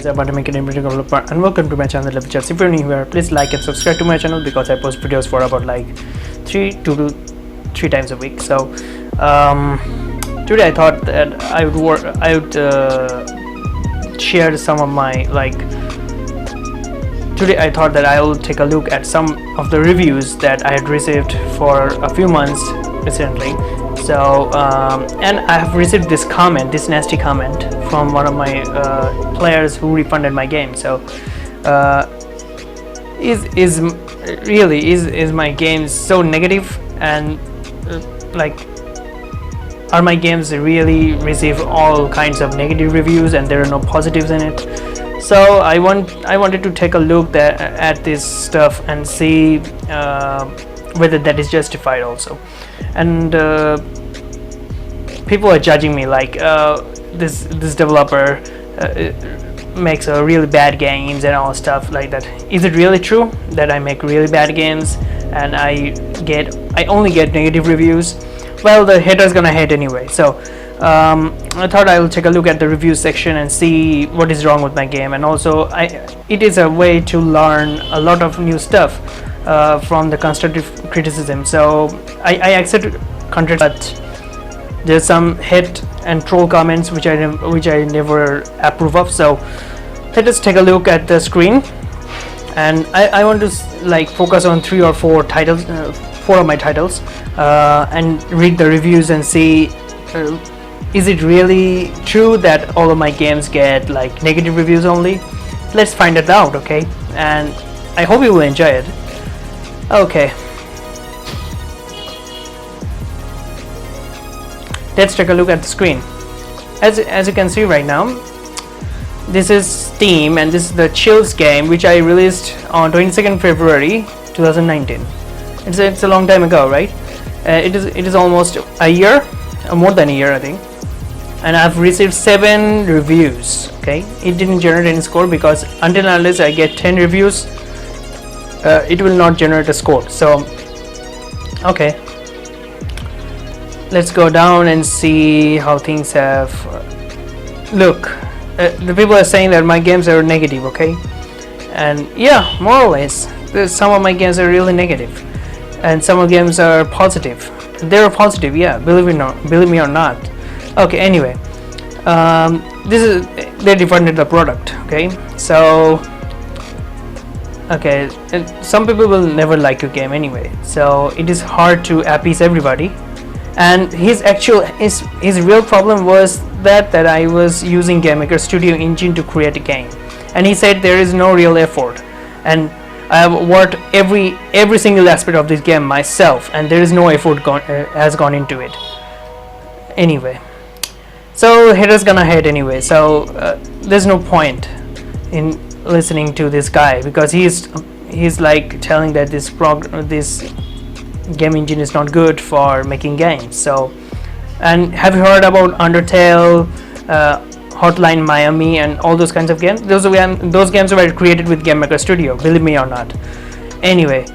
I'm Make developer and welcome to my channel Lectures. If you're new here, please like and subscribe to my channel because I post videos for about like 2 to 3 times a week. So today I thought that I would share some of my today I thought that I will take a look at some of the reviews that I had received for a few months recently. So and I have received this nasty comment from one of my players who refunded my game. So is my games so negative, and are my games really receive all kinds of negative reviews and there are no positives in it? So I wanted to take a look at this stuff and see whether that is justified also. And people are judging me like this developer makes a really bad games and all stuff like that. Is it really true that I make really bad games and I only get negative reviews? Well, the haters gonna hate anyway. So I thought I will take a look at the review section and see what is wrong with my game. And also it is a way to learn a lot of new stuff from the constructive criticism. So I accept content, but there's some hate and troll comments which I never approve of. So let us take a look at the screen, and I want to focus on 3 or 4 titles, 4 of my titles, and read the reviews and see is it really true that all of my games get negative reviews only. Let's find it out, okay? And I hope you will enjoy it. Okay, let's take a look at the screen. As you can see right now, this is Steam and this is the Chills game, which I released on 22nd February 2019. It's a long time ago, right? It is almost a year, more than a year I think, and I've received 7 reviews. Okay, it didn't generate any score because until and unless I get 10 reviews it will not generate a score. So okay, let's go down and see how things have look. The people are saying that my games are negative, okay? And yeah, more or less some of my games are really negative and some of the games are positive. They're positive, yeah, believe me or not. Okay, anyway, they refunded the product. Okay, so okay, and some people will never like your game anyway, so it is hard to appease everybody. And his real problem was that I was using GameMaker Studio Engine to create a game, and he said there is no real effort, and I have worked every single aspect of this game myself, and there is no effort has gone into it. Anyway, so haters gonna hate anyway. So there's no point in listening to this guy because he's telling that this game engine is not good for making games. So, and have you heard about Undertale, Hotline Miami, and all those kinds of games? Those games were created with GameMaker Studio, believe me or not. Anyway,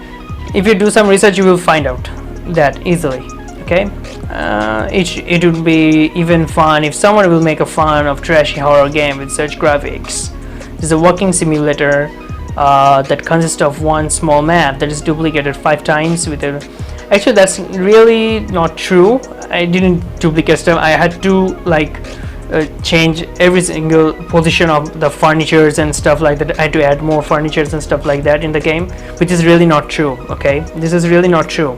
if you do some research, you will find out that easily. Okay, it would be even fun if someone will make a fun of trashy horror game with such graphics. This is a walking simulator that consists of one small map that is duplicated 5 times with a. Actually, that's really not true. I didn't duplicate stuff. I had to change every single position of the furnitures and stuff like that. I had to add more furnitures and stuff like that in the game, which is really not true. Okay, this is really not true.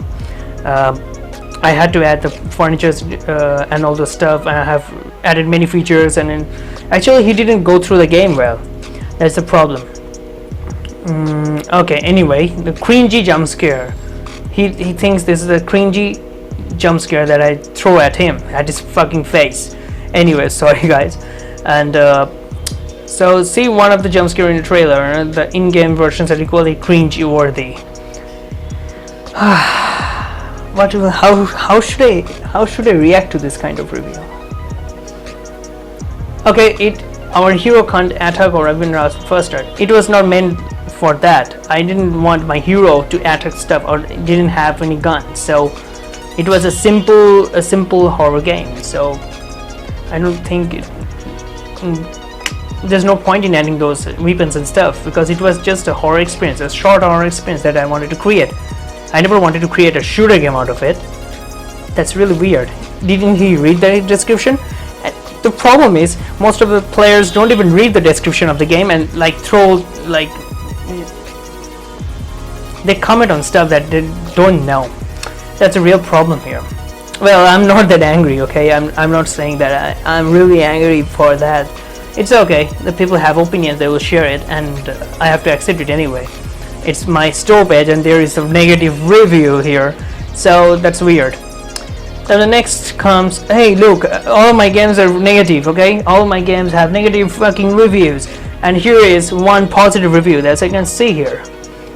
I had to add the furnitures and all the stuff, and I have added many features, and actually he didn't go through the game well. That's the problem. Okay, anyway, the cringy jump scare. He thinks this is a cringy jump scare that I throw at him, at his fucking face. Anyway, sorry guys. And so see one of the jump scare in the trailer. The in-game versions are equally cringe worthy. How should I react to this kind of review? Okay, our hero can't attack or even rush faster. It was not meant for that. I didn't want my hero to attack stuff or didn't have any guns. So it was a simple horror game. So I don't think it. there's no point in adding those weapons and stuff, because it was just a horror experience, a short horror experience that I wanted to create. I never wanted to create a shooter game out of it. That's really weird. Didn't he read the description? The problem is most of the players don't even read the description of the game and like they comment on stuff that they don't know. That's a real problem here. Well, I'm not that angry, okay? I'm not saying that I'm really angry for that. It's okay. The people have opinions, they will share it, and I have to accept it anyway. It's my store page and there is a negative review here, so that's weird. Then the next comes, hey look, all of my games are negative, okay? All of my games have negative fucking reviews, and here is one positive review that I can see here.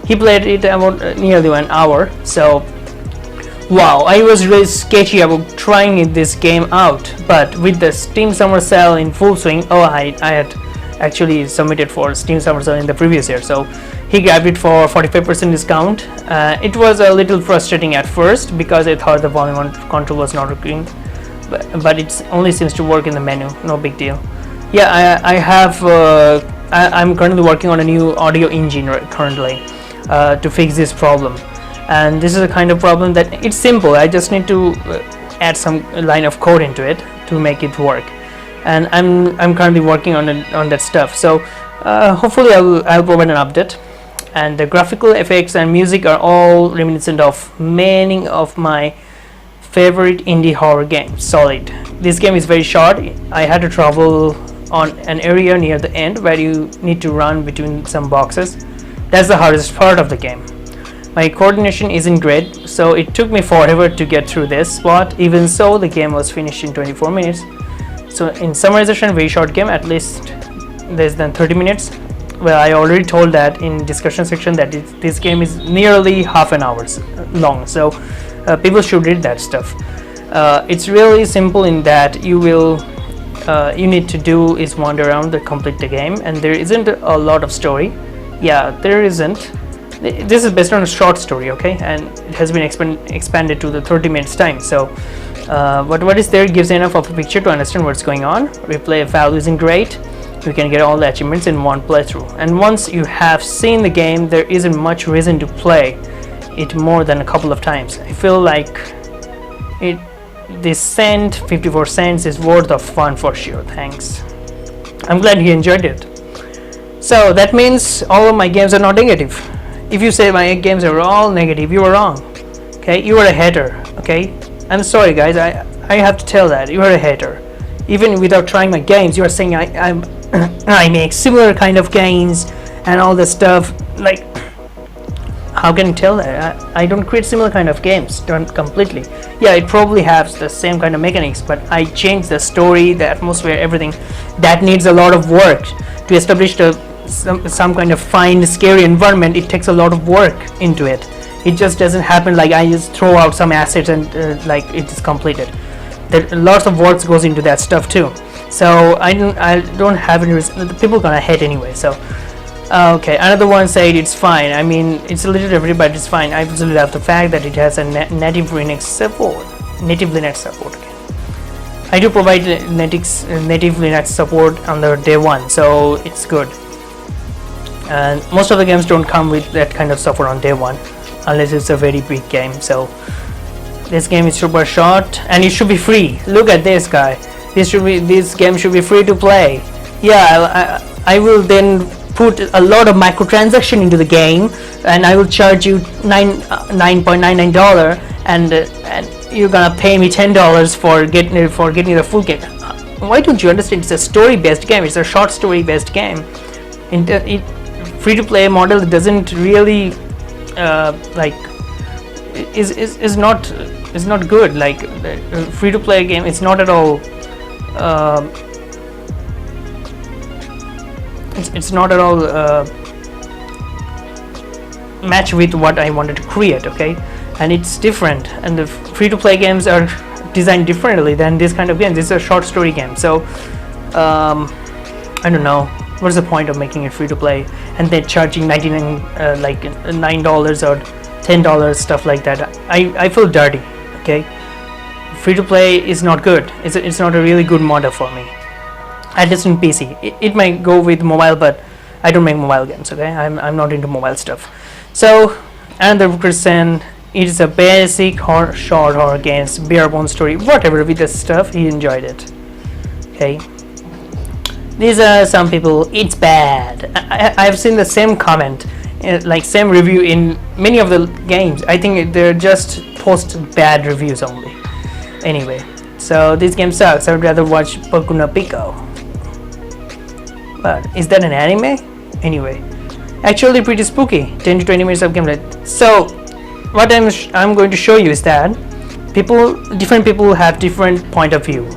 He played it about nearly 1 hour, so wow, I was really sketchy about trying this game out, but with the Steam Summer Sale in full swing, I had actually submitted for Steam Summer Sale in the previous year, so he grabbed it for 45% discount. It was a little frustrating at first because I thought the volume control was not working, but it only seems to work in the menu, no big deal. Yeah, I'm currently working on a new audio engine currently to fix this problem, and this is a kind of problem that it's simple. I just need to add some line of code into it to make it work, and I'm currently working on that stuff. So hopefully I'll provide an update. And the graphical effects and music are all reminiscent of many of my favorite indie horror games. Solid. This game is very short. I had to travel on an area near the end where you need to run between some boxes. That's the hardest part of the game. My coordination isn't great, so it took me forever to get through this spot. Even so, the game was finished in 24 minutes. So in summarization, very short game, at least less than 30 minutes. Well, I already told that in discussion section that this game is nearly half an hour long, so people should read that stuff. It's really simple in that you need to do is wander around and complete the game, and there isn't a lot of story. Yeah, there isn't. This is based on a short story, okay, and it has been expanded to the 30 minutes time. So but what is there gives enough of a picture to understand what's going on. Replay value isn't great. You can get all the achievements in one playthrough, and once you have seen the game, there isn't much reason to play it more than a couple of times. I feel like this cent 54 cents is worth of fun for sure. Thanks. I'm glad you enjoyed it. So that means all of my games are not negative. If you say my games are all negative, you are wrong. Okay, you are a hater. Okay, I'm sorry guys, I have to tell that you are a hater. Even without trying my games, you are saying I make similar kind of games and all this stuff. Like, how can you tell that? I don't create similar kind of games, don't completely. Yeah, it probably has the same kind of mechanics, but I change the story, the atmosphere, everything. That needs a lot of work to establish some kind of fine, scary environment. It takes a lot of work into it. It just doesn't happen like I just throw out some assets and like it is completed. There lots of work goes into that stuff too. So I don't have any reason. People gonna hate anyway. So okay, another one said it's fine. I mean, it's a little different, but it's fine. I absolutely love the fact that it has a native Linux support. Okay. I do provide native Linux support on the day one, so it's good. And most of the games don't come with that kind of support on day one, unless it's a very big game. So this game is super short, and it should be free. Look at this guy. This game should be free to play. Yeah, I will then put a lot of microtransaction into the game, and I will charge you $9.99, and you're gonna pay me $10 for getting the full game. Why don't you understand? It's a story-based game. It's a short story-based game. Free-to-play model doesn't really is not good. Like free-to-play game, it's not at all. It's not at all match with what I wanted to create, okay? And it's different, and the free-to-play games are designed differently than this kind of game. This is a short story game, so I don't know what's the point of making it free-to-play and then charging $9 or $10, stuff like that. I feel dirty, okay? Free-to-play is not good. It's not a really good model for me. at least in PC. It might go with mobile, but I don't make mobile games. Okay, I'm not into mobile stuff. So another person, it is a basic short horror games, bare bones story, whatever with the stuff. He enjoyed it. Okay, these are some people. It's bad. I've seen the same comment, like same review in many of the games. I think they're just post bad reviews only. Anyway, so this game sucks. I would rather watch Boku no Pico. But is that an anime? Anyway, actually pretty spooky. 10 to 20 minutes of gameplay. So what I'm going to show you is that different people have different point of view.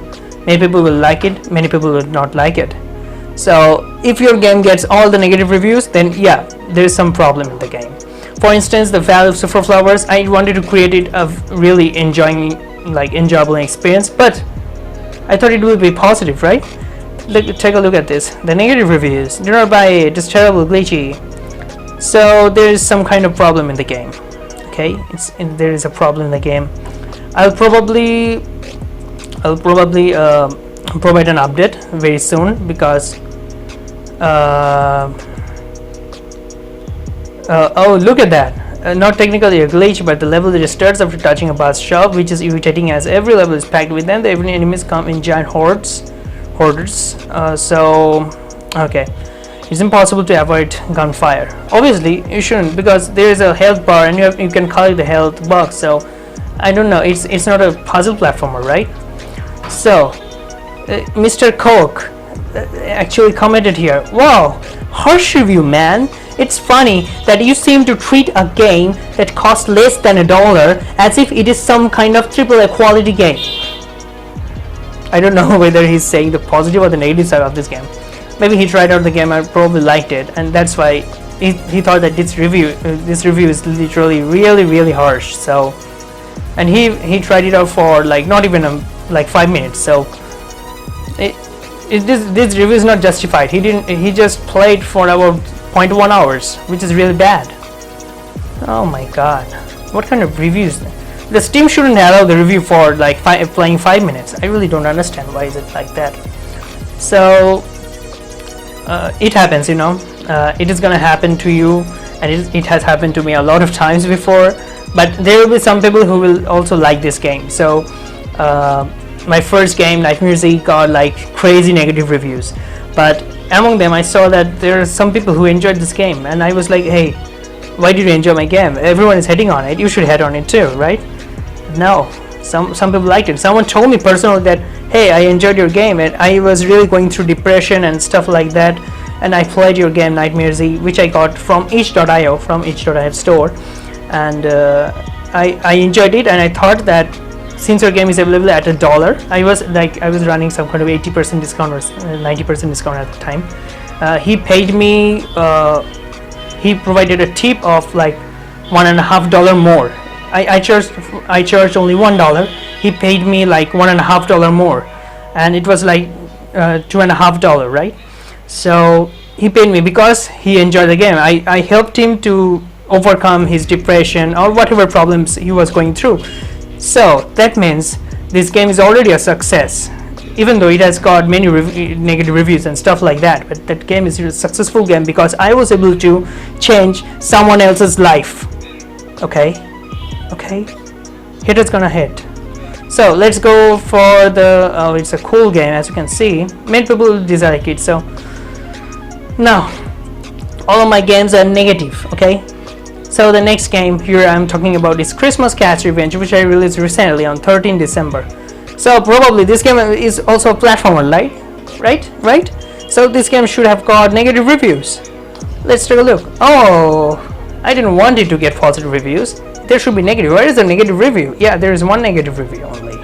Many people will like it, many people will not like it. So if your game gets all the negative reviews, then yeah, there is some problem in the game. For instance, the Valley of Sulphur Flowers, I wanted to create it a really enjoyable experience, but I thought it would be positive, right? Take a look at this. The negative reviews. Do not buy it. It's terrible, glitchy. So there is some kind of problem in the game. Okay, there is a problem in the game. I'll probably provide an update very soon because oh, look at that. Not technically a glitch, but the level restarts after touching a boss shop, which is irritating as every level is packed with them. The enemies come in giant hoarders. So okay, it's impossible to avoid gunfire. Obviously you shouldn't, because there is a health bar and you can collect the health box. So I don't know, it's not a puzzle platformer, right? So Mr. Coke actually commented here, wow, harsh review, man. It's funny that you seem to treat a game that costs less than $1 as if it is some kind of AAA quality game. I don't know whether he's saying the positive or the negative side of this game. Maybe he tried out the game and probably liked it, and that's why he thought that this review is literally really harsh. So, and he tried it out for like not even like 5 minutes. So this review is not justified. He just played for about 0.1 hours, which is really bad. Oh my god, what kind of reviews? The Steam shouldn't allow the review for like playing 5 minutes. I really don't understand why is it like that. So it happens, you know. It is gonna happen to you, and it has happened to me a lot of times before. But there will be some people who will also like this game. So my first game, Nightmare Z, got like crazy negative reviews, but among them I saw that there are some people who enjoyed this game, and I was like, hey, why did you enjoy my game? Everyone is hating on it, you should hate on it too, right? No, some people liked it. Someone told me personally that, hey, I enjoyed your game and I was really going through depression and stuff like that, and I played your game Nightmare Z, which I got from itch.io, from itch.io store, and I enjoyed it, and I thought that since your game is available at $1, I was running some kind of 80% discount or 90% discount at the time. He paid me, he provided a tip of like $1.50 more. I charged only $1. He paid me like $1.50 more, and it was like $2.50, right? So he paid me because he enjoyed the game. I helped him to overcome his depression or whatever problems he was going through. So that means this game is already a success, even though it has got many negative reviews and stuff like that. But that game is a successful game because I was able to change someone else's life. Okay, haters gonna hate. So let's go for the it's a cool game, as you can see. Many people dislike it. So now all of my games are negative. Okay, so the next game here I'm talking about is Christmas Cat's Revenge, which I released recently on 13 December. So probably this game is also a platformer, right? So this game should have got negative reviews. Let's take a look. Oh, I didn't want it to get positive reviews. There should be negative. Where is the negative review? Yeah, there is one negative review only.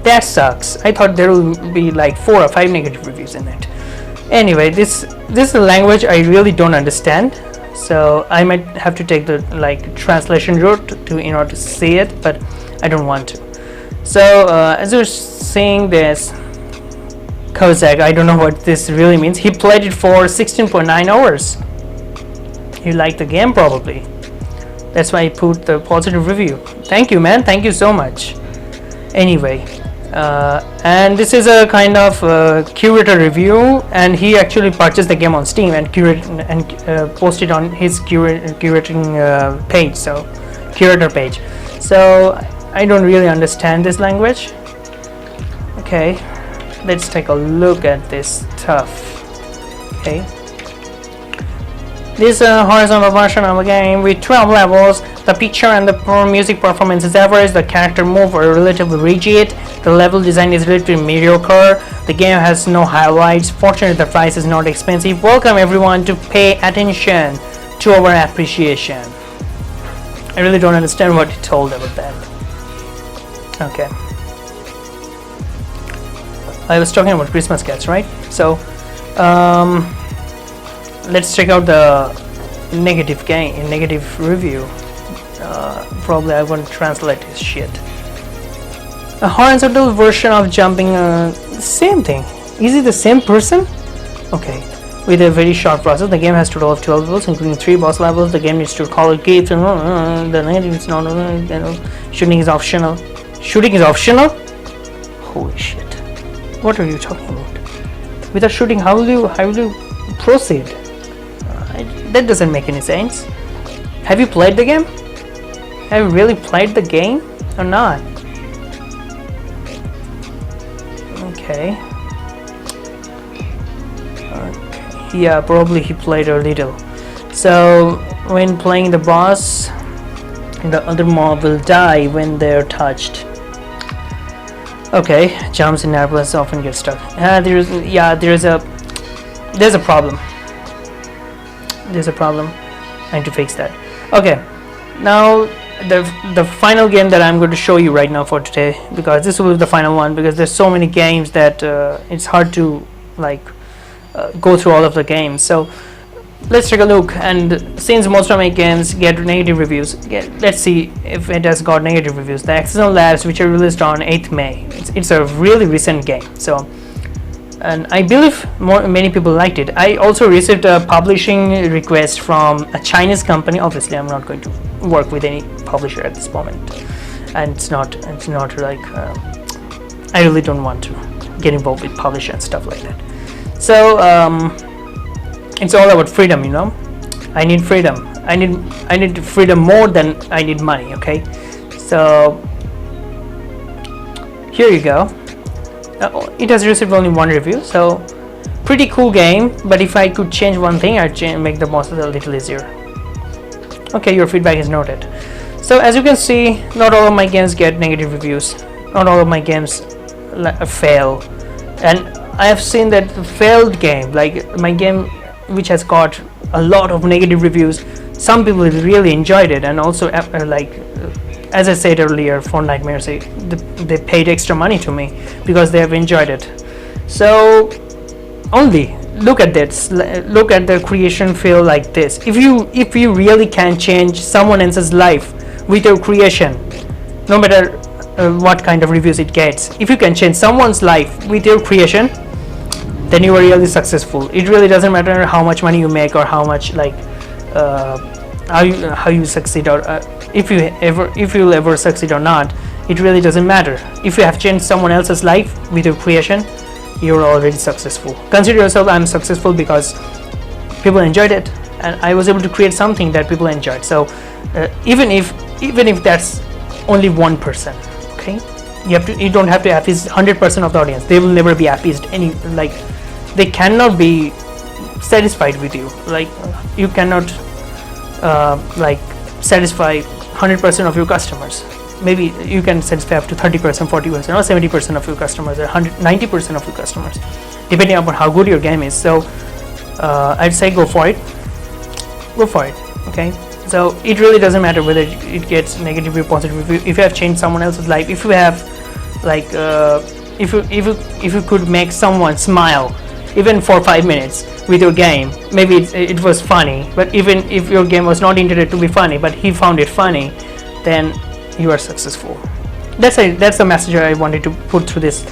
That sucks. I thought there will be like 4 or 5 negative reviews in it. Anyway, this is a language I really don't understand, so I might have to take the like translation route in order to see it, but I don't want to. So as you're seeing this, Kozak, I don't know what this really means. He played it for 16.9 hours. He liked the game probably. That's why I put the positive review. Thank you, man. Thank you so much. Anyway, And this is a kind of curator review, and he actually purchased the game on Steam and posted on his curating page, so curator page. So I don't really understand this language. Okay, let's take a look at this stuff. Okay, this horizontal version of a game with 12 levels. The picture and the music performance is average. The character move are relatively rigid. The level design is relatively mediocre. The game has no highlights. Fortunately, the price is not expensive. Welcome everyone to pay attention to our appreciation. I really don't understand what he told about that. Okay. I was talking about Christmas cats, right? So, let's check out the negative review. Probably I won't translate his shit. A horizontal version of jumping, same thing. Is it the same person? Okay. With a very short process, the game has a total of 12 levels, including 3 boss levels. The game needs to collect gates and the negative is not. Shooting is optional. Shooting is optional? Holy shit! What are you talking about? Without shooting, how will you proceed? That doesn't make any sense. Have you played the game? Have you really played the game or not? Okay. Yeah, probably he played a little. So when playing the boss, the other mob will die when they're touched. Okay, jumps in airplanes often get stuck. There's a problem. There's a problem. I need to fix that. Okay, now the final game that I'm going to show you right now for today, because this will be the final one, because there's so many games that it's hard to go through all of the games. So let's take a look. And since most of my games get negative reviews, let's see if it has got negative reviews. The Accidental Labs, which are released on 8th May, it's a really recent game. So, and I believe many people liked it. I also received a publishing request from a Chinese company. Obviously I'm not going to work with any publisher at this moment, and it's not like I really don't want to get involved with publisher and stuff like that. So it's all about freedom, you know. I need freedom. I need freedom more than I need money. Okay, so here you go. It has received only 1 review, so pretty cool game. But if I could change one thing, I'd make the process a little easier. Okay, your feedback is noted. So as you can see, not all of my games get negative reviews. Not all of my games fail, and I have seen that the failed game, like my game which has got a lot of negative reviews, some people really enjoyed it, and also as I said earlier, Fortnite Mercy, they paid extra money to me because they have enjoyed it. So only look at this, look at the creation feel like this. If you really can change someone else's life with your creation, no matter what kind of reviews it gets, if you can change someone's life with your creation, then you are really successful. It really doesn't matter how much money you make or how much how you succeed, or if you'll ever succeed or not. It really doesn't matter. If you have changed someone else's life with your creation, you're already successful. Consider yourself, I'm successful because people enjoyed it, and I was able to create something that people enjoyed. So even if that's only 1%, okay, you don't have to appease 100% of the audience. They will never be appeased. They cannot be satisfied with you. You cannot satisfy 100% of your customers. Maybe you can satisfy up to 30%, 40%, or 70% of your customers, or 90% of your customers, depending upon how good your game is. So I'd say go for it. Okay, so it really doesn't matter whether it gets negative or positive review. If you have changed someone else's life, if you have if you could make someone smile even for 5 minutes with your game, maybe it was funny, but even if your game was not intended to be funny, but he found it funny, then you are successful. That's the message I wanted to put through this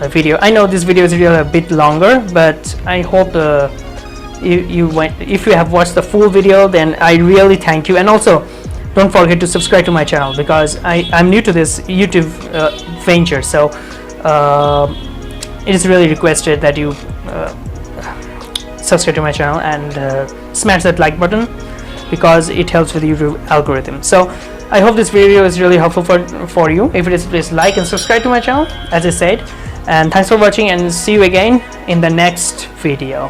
video. I know this video is really a bit longer, but I hope if you have watched the full video, then I really thank you. And also don't forget to subscribe to my channel, because I'm new to this YouTube venture. So it is really requested that you subscribe to my channel and smash that like button, because it helps with the YouTube algorithm. So I hope this video is really helpful for you. If it is, please like and subscribe to my channel, as I said. And thanks for watching, and see you again in the next video.